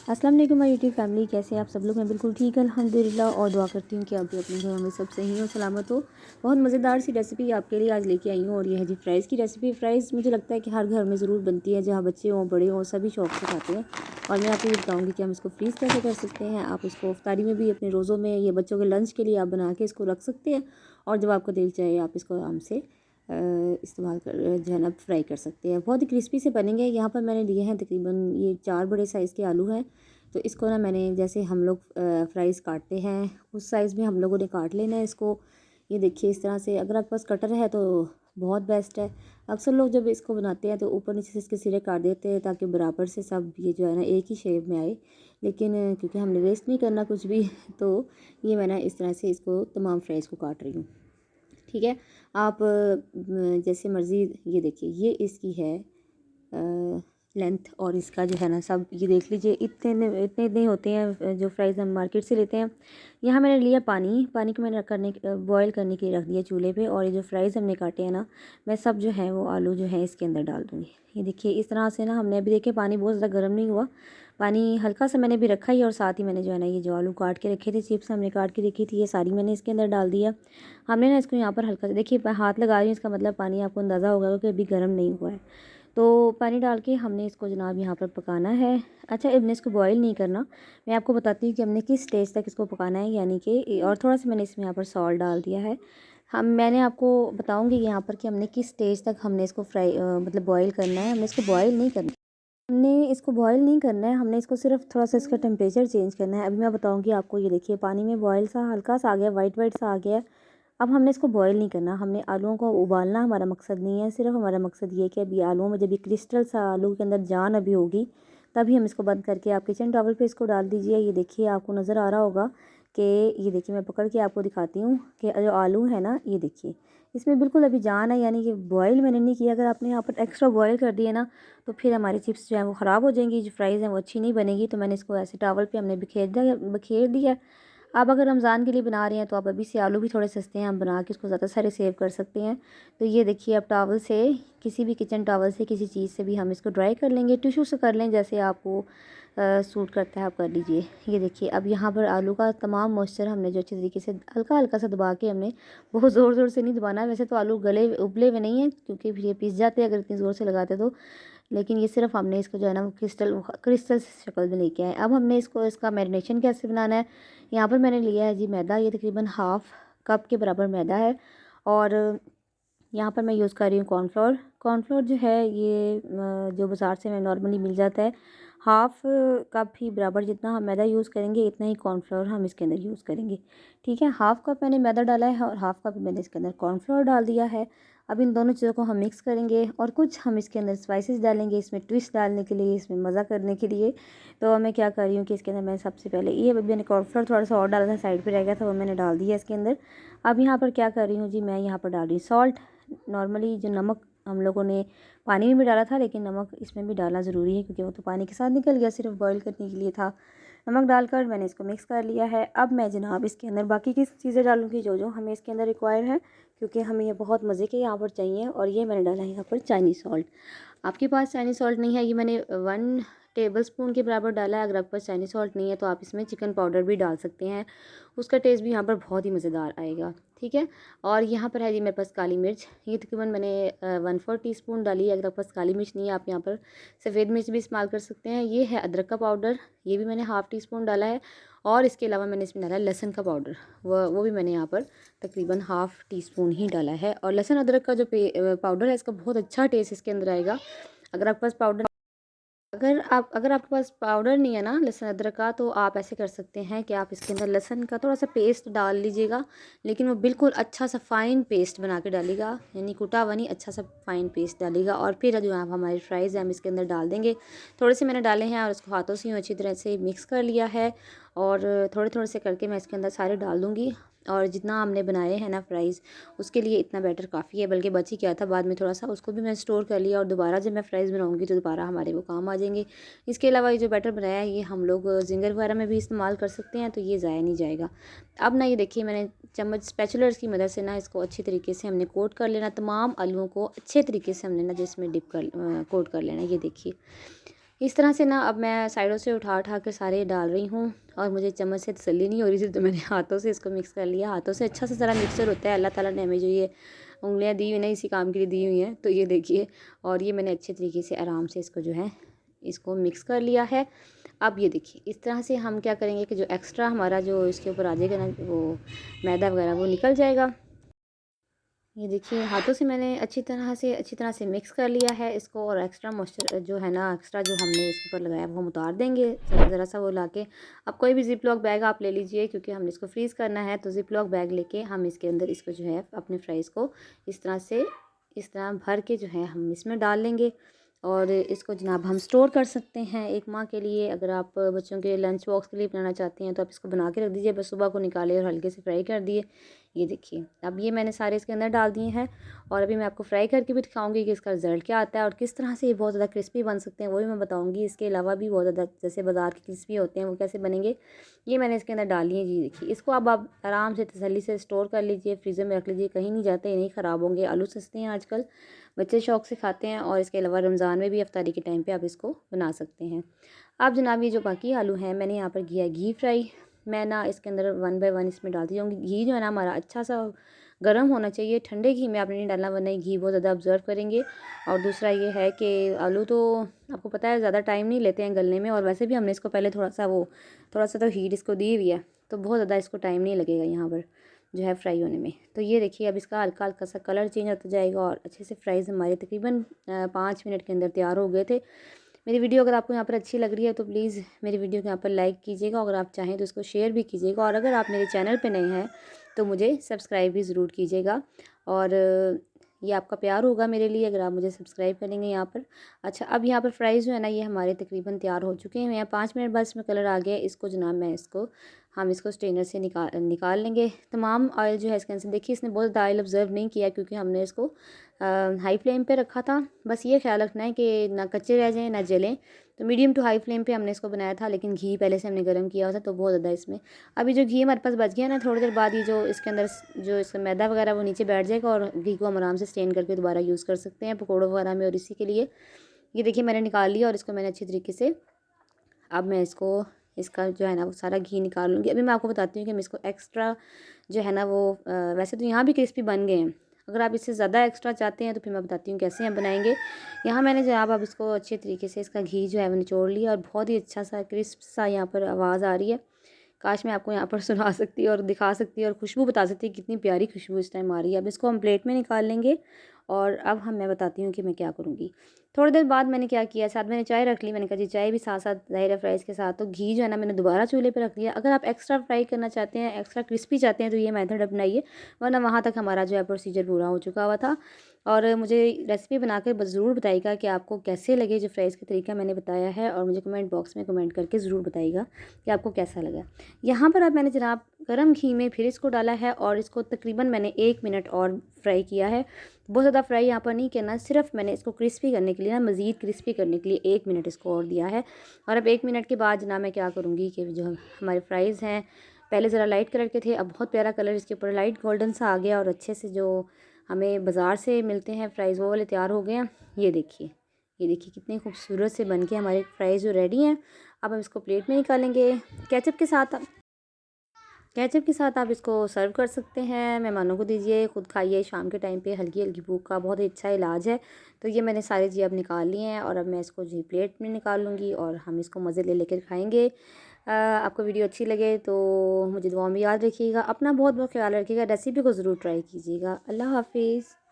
अस्सलाम वालेकुम my YouTube family, कैसे हैं आप सब लोग। मैं बिल्कुल ठीक अल्हम्दुलिल्लाह और दुआ करती हूँ कि आप भी अपने घर में सब सही हो, सलामत हो। बहुत मज़ेदार सी रेसिपी आपके लिए आज लेके आई हूँ और ये है जी फ़्राइज़ की रेसिपी। फ़्राइज़ मुझे लगता है कि हर घर में ज़रूर बनती है, जहाँ बच्चे हों बड़े हों सभी शौक़ से खाते हैं। और मैं आपको ये बताऊँगी कि हम इसको फ्रीज़ कैसे कर सकते हैं। आप इसको इफ्तारी में भी, अपने रोज़ों में या बच्चों के लंच के लिए आप बना के इसको रख सकते हैं और जब आपको दिल चाहे आप इसको आराम से इस्तेमाल कर जो है ना फ्राई कर सकते हैं। बहुत ही क्रिस्पी से बनेंगे। यहाँ पर मैंने लिए हैं तकरीबन ये 4 बड़े साइज़ के आलू हैं। तो इसको ना मैंने जैसे हम लोग फ्राइज़ काटते हैं उस साइज़ में हम लोगों ने काट लेना है इसको। ये देखिए इस तरह से, अगर आपके पास कटर है तो बहुत बेस्ट है। अक्सर लोग जब इसको बनाते हैं तो ऊपर नीचे से इसके सिरे काट देते हैं ताकि बराबर से सब ये जो है ना एक ही शेप में आए। लेकिन क्योंकि हमने वेस्ट नहीं करना कुछ भी तो ये मैं ना इस तरह से इसको तमाम फ्राइज़ को काट रही हूँ। ठीक है, आप जैसे मर्ज़ी। ये देखिए ये इसकी है लेंथ और इसका जो है ना सब ये देख लीजिए, इतने इतने होते हैं जो फ्राइज़ हम मार्केट से लेते हैं। यहाँ मैंने लिया पानी को मैंने बॉयल करने के लिए रख दिया चूल्हे पे। और ये जो फ्राइज़ हमने काटे हैं ना, मैं सब जो है वो आलू जो है इसके अंदर डाल दूँगी। ये देखिए इस तरह से ना हमने अभी देखिए पानी बहुत ज़्यादा गर्म नहीं हुआ, पानी हल्का सा मैंने भी रखा ही। और साथ ही मैंने जो है ना ये जो आलू काट के रखे थे, चिप्स हमने काट के रखी थी, ये सारी मैंने इसके अंदर डाल दिया। हमने ना इसको यहाँ पर हल्का देखिए मैं हाथ लगा रही हूँ, इसका मतलब पानी आपको अंदाज़ा होगा कि अभी गर्म नहीं हुआ है। तो पानी डाल के हमने इसको जनाब यहाँ पर पकाना है। अच्छा, हमने इसको बॉईल नहीं करना, मैं आपको बताती हूँ कि हमने किस स्टेज तक इसको पकाना है। यानी कि और थोड़ा सा मैंने इसमें यहाँ पर सॉल्ट डाल दिया है। मैंने आपको बताऊँगी यहाँ पर कि हमने किस स्टेज तक हमने इसको मतलब बॉईल करना है। हमने इसको बॉईल नहीं करना, हमने इसको बॉईल नहीं करना है, हमने इसको सिर्फ थोड़ा सा इसका टेम्परेचर चेंज करना है। अभी मैं बताऊँगी आपको। ये देखिए पानी में बॉयल सा हल्का सा आ गया, वाइट वाइट सा आ गया है। अब हमने इसको बॉईल नहीं करना, हमने आलूओं को उबालना हमारा मकसद नहीं है। सिर्फ हमारा मकसद ये है कि अभी आलूओं में जब ये क्रिस्टल सा आलू के अंदर जान अभी होगी तभी हम इसको बंद करके आप किचन टॉवल पे इसको डाल दीजिए। ये देखिए आपको नज़र आ रहा होगा कि ये देखिए मैं पकड़ के आपको दिखाती हूँ कि जो आलू है ना, ये देखिए इसमें बिल्कुल अभी जान है। यानी कि बॉयल मैंने नहीं किया। अगर आपने यहाँ पर एक्स्ट्रा बॉयल कर दिया ना तो फिर हमारी चिप्स जो है वो ख़राब हो जाएंगी, जो फ्राइज़ हैं वो अच्छी नहीं बनेगी। तो मैंने इसको ऐसे टॉवल पे हमने बखेर दिया। आप अगर रमज़ान के लिए बना रहे हैं तो आप अभी से, आलू भी थोड़े सस्ते हैं, हम बना के उसको ज़्यादा सारे सेव कर सकते हैं। तो ये देखिए अब टॉवल से, किसी भी किचन टॉवल से, किसी चीज़ से भी हम इसको ड्राई कर लेंगे, टिश्यू से कर लें, जैसे आपको सूट करता है आप कर लीजिए। ये देखिए अब यहाँ पर आलू का तमाम मॉइस्चर हमने जो अच्छे तरीके से हल्का हल्का सा दबा के, हमने बहुत ज़ोर ज़ोर से नहीं दबाना है। वैसे तो आलू गले उबले हुए नहीं हैं क्योंकि फिर ये पिस जाते हैं अगर इतनी ज़ोर से लगाते तो। लेकिन ये सिर्फ हमने इसको जो है ना वो क्रिस्टल शक्ल में लेके आए। अब हमने इसका मैरिनेशन कैसे बनाना है। यहाँ पर मैंने लिया है जी मैदा, ये तकरीबन हाफ़ कप के बराबर मैदा है। और यहाँ पर मैं यूज़ कर रही हूँ कॉर्नफ्लोर। कॉर्नफ्लोर जो है ये जो बाज़ार से मैं नॉर्मली मिल जाता है, हाफ़ कप ही बराबर जितना हम मैदा यूज़ करेंगे इतना ही कॉर्नफ्लोर हम इसके अंदर यूज़ करेंगे। ठीक है, हाफ़ कप मैंने मैदा डाला है और हाफ़ कप मैंने इसके अंदर कॉर्नफ्लोर डाल दिया है। अब इन दोनों चीज़ों को हम मिक्स करेंगे और कुछ हम इसके अंदर स्पाइसेस डालेंगे, इसमें ट्विस्ट डालने के लिए, इसमें मज़ा करने के लिए। तो मैं क्या कर रही हूँ कि इसके अंदर मैं सबसे पहले ये मैंने कॉर्नफ्लोर थोड़ा सा और डाला था, साइड पे रह गया था, वो मैंने डाल दिया इसके अंदर। अब यहाँ पर क्या कर रही हूँ जी, मैं यहाँ पर डाल रही हूँ सॉल्ट। नॉर्मली जो नमक हम लोगों ने पानी में भी डाला था, लेकिन नमक इसमें भी डालना ज़रूरी है क्योंकि वो तो पानी के साथ निकल गया, सिर्फ बॉईल करने के लिए था। नमक डालकर मैंने इसको मिक्स कर लिया है। अब मैं जनाब इसके अंदर बाकी की चीज़ें डालूँगी जो जो हमें इसके अंदर रिक्वायर है, क्योंकि हमें ये बहुत मज़े के यहाँ पर चाहिए। और ये मैंने डाला है यहाँ पर चाइनीज़ सॉल्ट। आपके पास चाइनीज़ सॉल्ट नहीं है, ये मैंने 1 टेबलस्पून के बराबर डाला है। अगर आपके पास चाइनीज़ सॉल्ट नहीं है तो आप इसमें चिकन पाउडर भी डाल सकते हैं, उसका टेस्ट भी यहाँ पर बहुत ही मज़ेदार आएगा। ठीक है, और यहाँ पर है जी मेरे पास काली मिर्च, ये तकरीबन मैंने 1/4 टीस्पून डाली है। अगर आपके पास काली मिर्च नहीं है आप यहाँ पर सफ़ेद मिर्च भी इस्तेमाल कर सकते हैं। ये है अदरक का पाउडर, ये भी मैंने हाफ़ टी स्पून डाला है। और इसके अलावा मैंने इसमें डाला है लहसुन का पाउडर, वो भी मैंने यहाँ पर तकरीबन हाफ़ टी स्पून ही डाला है। और लहसुन अदरक का जो पाउडर है इसका बहुत अच्छा टेस्ट इसके अंदर आएगा। अगर आपके पास पाउडर, अगर आपके पास पाउडर नहीं है ना लहसुन अदरक का, तो आप ऐसे कर सकते हैं कि आप इसके अंदर लहसुन का थोड़ा सा पेस्ट डाल लीजिएगा, लेकिन वो बिल्कुल अच्छा सा फ़ाइन पेस्ट बना के डालिएगा, यानी कुटा हुआ नहीं, अच्छा सा फ़ाइन पेस्ट डालिएगा। और फिर जो आप हमारे फ्राइज़ हैं हम इसके अंदर डाल देंगे। थोड़े से मैंने डाले हैं और उसको हाथों से यूँ अच्छी तरह से मिक्स कर लिया है। और थोड़े थोड़े से करके मैं इसके अंदर सारे डाल दूँगी। और जितना हमने बनाए हैं ना फ्राइज़, उसके लिए इतना बैटर काफ़ी है, बल्कि बच ही गया था बाद में थोड़ा सा, उसको भी मैं स्टोर कर लिया। और दोबारा जब मैं फ्राइज़ बनाऊंगी तो दोबारा हमारे वो काम आ जाएंगे। इसके अलावा ये जो बैटर बनाया है ये हम लोग जिंगर वगैरह में भी इस्तेमाल कर सकते हैं, तो ये ज़ाया नहीं जाएगा। अब ना ये देखिए मैंने चम्मच स्पैचुलर्स की मदद से ना इसको अच्छी तरीके से हमने कोट कर लेना, तमाम आलूओं को अच्छे तरीके से हमने ना जिसमें डिप कर कोट कर लेना। ये देखिए इस तरह से ना अब मैं साइडों से उठा उठा के सारे डाल रही हूँ और मुझे चम्मच से तसल्ली नहीं हो रही थी, तो मैंने हाथों से इसको मिक्स कर लिया। हाथों से अच्छा से सारा मिक्सर होता है। अल्लाह ताला ने हमें जो ये उंगलियाँ दी हुई ना इसी काम के लिए दी हुई हैं। तो ये देखिए, और ये मैंने अच्छे तरीके से आराम से इसको जो है इसको मिक्स कर लिया है। अब ये देखिए, इस तरह से हम क्या करेंगे कि जो एक्स्ट्रा हमारा जो इसके ऊपर आ जाएगा ना वो मैदा वगैरह वो निकल जाएगा। ये देखिए, हाथों से मैंने अच्छी तरह से मिक्स कर लिया है इसको, और एक्स्ट्रा मॉइस्चर जो है ना, एक्स्ट्रा जो हमने इसके ऊपर लगाया वो हम उतार देंगे ज़रा सा वो लाके। अब कोई भी ज़िप लॉक बैग आप ले लीजिए, क्योंकि हमने इसको फ्रीज़ करना है। तो ज़िप लॉक बैग लेके हम इसके अंदर इसको जो है अपने फ्राइज़ को इस तरह भर के जो है हम इसमें डाल लेंगे। और इसको जनाब हम स्टोर कर सकते हैं 1 माह के लिए। अगर आप बच्चों के लंच बॉक्स के लिए बनाना चाहते हैं तो आप इसको बना के रख दीजिए, बस सुबह को निकाले और हल्के से फ्राई कर दिए। ये देखिए, अब ये मैंने सारे इसके अंदर डाल दिए हैं, और अभी मैं आपको फ्राई करके भी दिखाऊंगी कि इसका रिज़ल्ट क्या आता है और किस तरह से ये बहुत ज़्यादा क्रिस्पी बन सकते हैं, वो भी मैं बताऊंगी। इसके अलावा भी बहुत ज़्यादा जैसे बाज़ार के क्रिस्पी होते हैं वो कैसे बनेंगे, ये मैंने इसके अंदर डाल लिए। जी देखिए, इसको अब आप आराम से तसल्ली से स्टोर कर लीजिए, फ्रीज़र में रख लीजिए, कहीं नहीं जाते, ये नहीं ख़राब होंगे। आलू सस्ते हैं आजकल, बच्चे शौक़ से खाते हैं, और इसके अलावा रमज़ान में भी इफ्तारी के टाइम पे आप इसको बना सकते हैं। अब जनाब ये जो बाकी आलू हैं, मैंने यहाँ पर किया है घी फ्राई। मैं ना इसके अंदर 1 बाय 1 इसमें डालती जाऊँगी। घी जो है ना हमारा अच्छा सा गर्म होना चाहिए, ठंडे घी में आपने नहीं डालना, वरना घी बहुत ज़्यादा ऑब्ज़र्व करेंगे। और दूसरा ये है कि आलू तो आपको पता है ज़्यादा टाइम नहीं लेते हैं गलने में, और वैसे भी हमने इसको पहले थोड़ा सा तो हीट इसको दी हुई है, तो बहुत ज़्यादा इसको टाइम नहीं लगेगा यहाँ पर जो है फ्राई होने में। तो ये देखिए, अब इसका हल्का हल्का सा कलर चेंज होता जाएगा, और अच्छे से फ्राइज़ हमारे तकरीबन 5 मिनट के अंदर तैयार हो गए थे। मेरी वीडियो अगर आपको यहाँ पर अच्छी लग रही है तो प्लीज़ मेरी वीडियो को यहाँ पर लाइक कीजिएगा, अगर आप चाहें तो इसको शेयर भी कीजिएगा, और अगर आप मेरे चैनल पे नए हैं तो मुझे सब्सक्राइब भी ज़रूर कीजिएगा। और ये आपका प्यार होगा मेरे लिए अगर आप मुझे सब्सक्राइब करेंगे यहाँ पर। अच्छा, अब यहाँ पर फ्राइज़ जो है ना ये हमारे तकरीबन तैयार हो चुके हैं। यहाँ 5 मिनट बाद इसमें कलर आ गया। इसको जनाब हम इसको स्ट्रेनर से निकाल लेंगे। तमाम ऑयल जो है इसके अंदर, देखिए इसने बहुत ज़्यादा ऑयल ऑब्ज़र्व नहीं किया, क्योंकि हमने इसको हाई फ्लेम पे रखा था। बस ये ख्याल रखना है कि ना कच्चे रह जाएँ ना जलें। तो मीडियम टू हाई फ्लेम पे हमने इसको बनाया था, लेकिन घी पहले से हमने गर्म किया हुआ था, तो बहुत ज़्यादा इसमें अभी जो घी हमारे पास बच गया ना, थोड़ी देर बाद ये जो इसके अंदर जो इसका मैदा वगैरह वो नीचे बैठ जाएगा, और घी को हम आराम से स्टेन करके दोबारा यूज़ कर सकते हैं पकौड़ों वगैरह में। और इसी के लिए ये देखिए मैंने निकाल लिया, और इसको मैंने अच्छी तरीके से, अब मैं इसका जो है ना वो सारा घी निकाल लूँगी। अभी मैं आपको बताती हूँ कि मैं इसको एक्स्ट्रा जो है ना वो वैसे तो यहाँ भी क्रिस्पी बन गए हैं, अगर आप इससे ज़्यादा एक्स्ट्रा चाहते हैं तो फिर मैं बताती हूँ कैसे हम बनाएंगे। यहाँ मैंने जनाब अब इसको अच्छे तरीके से इसका घी जो है वो निचोड़ लिया, और बहुत ही अच्छा सा क्रिस्प सा यहाँ पर आवाज़ आ रही है। काश मैं आपको यहाँ पर सुना सकती और दिखा सकती और खुशबू बता सकती कितनी प्यारी खुशबू इस टाइम आ रही है। अब इसको हम प्लेट में निकाल लेंगे, और अब मैं बताती हूँ कि मैं क्या करूँगी। थोड़ी देर बाद मैंने क्या किया, साथ मैंने चाय रख ली। मैंने कहा जी चाय भी साथ साथ ज़ाहिर है फ्राइज़ के साथ, तो घी जो है ना मैंने दोबारा चूल्हे पे रख दिया। अगर आप एक्स्ट्रा फ्राई करना चाहते हैं, एक्स्ट्रा क्रिस्पी चाहते हैं तो ये मेथड अपनाइए, वरना वहाँ तक हमारा जो है प्रोसीजर पूरा हो चुका हुआ था। और मुझे रेसिपी बनाकर ज़रूर बताइएगा कि आपको कैसे लगे जो फ्राइज़ का तरीका मैंने बताया है, और मुझे कमेंट बॉक्स में कमेंट करके ज़रूर बताइएगा कि आपको कैसा लगा। यहाँ पर अब मैंने जनाब गर्म घी में फिर इसको डाला है, और इसको तकरीबन मैंने 1 मिनट और फ्राई किया है। बहुत ज़्यादा फ्राई यहाँ पर नहीं करना, सिर्फ मैंने इसको क्रिस्पी करने के लिए ना, मज़ीद क्रिस्पी करने के लिए 1 मिनट इसको और दिया है। और अब 1 मिनट के बाद जनाब मैं क्या करूँगी कि जो हमारे फ्राइज़ हैं, पहले ज़रा लाइट कलर के थे, अब बहुत प्यारा कलर इसके ऊपर लाइट गोल्डन सा आ गया, और अच्छे से जो हमें बाज़ार से मिलते हैं फ्राइज़ वो वाले तैयार हो गए हैं। ये देखिए कितने खूबसूरत से बन के हमारे फ्राइज़ जो रेडी हैं। अब हम इसको प्लेट में निकालेंगे। केचप के साथ आप इसको सर्व कर सकते हैं, मेहमानों को दीजिए, खुद खाइए। शाम के टाइम पे हल्की हल्की भूख का बहुत ही अच्छा इलाज है। तो ये मैंने सारे जी अब निकाल लिए हैं, और अब मैं इसको जी प्लेट में निकाल लूँगी, और हम इसको मज़े ले लेकर खाएँगे। आपको वीडियो अच्छी लगे तो मुझे दुआ में याद रखिएगा, अपना बहुत बहुत ख्याल रखिएगा, रेसिपी को ज़रूर ट्राई कीजिएगा। अल्लाह हाफिज़।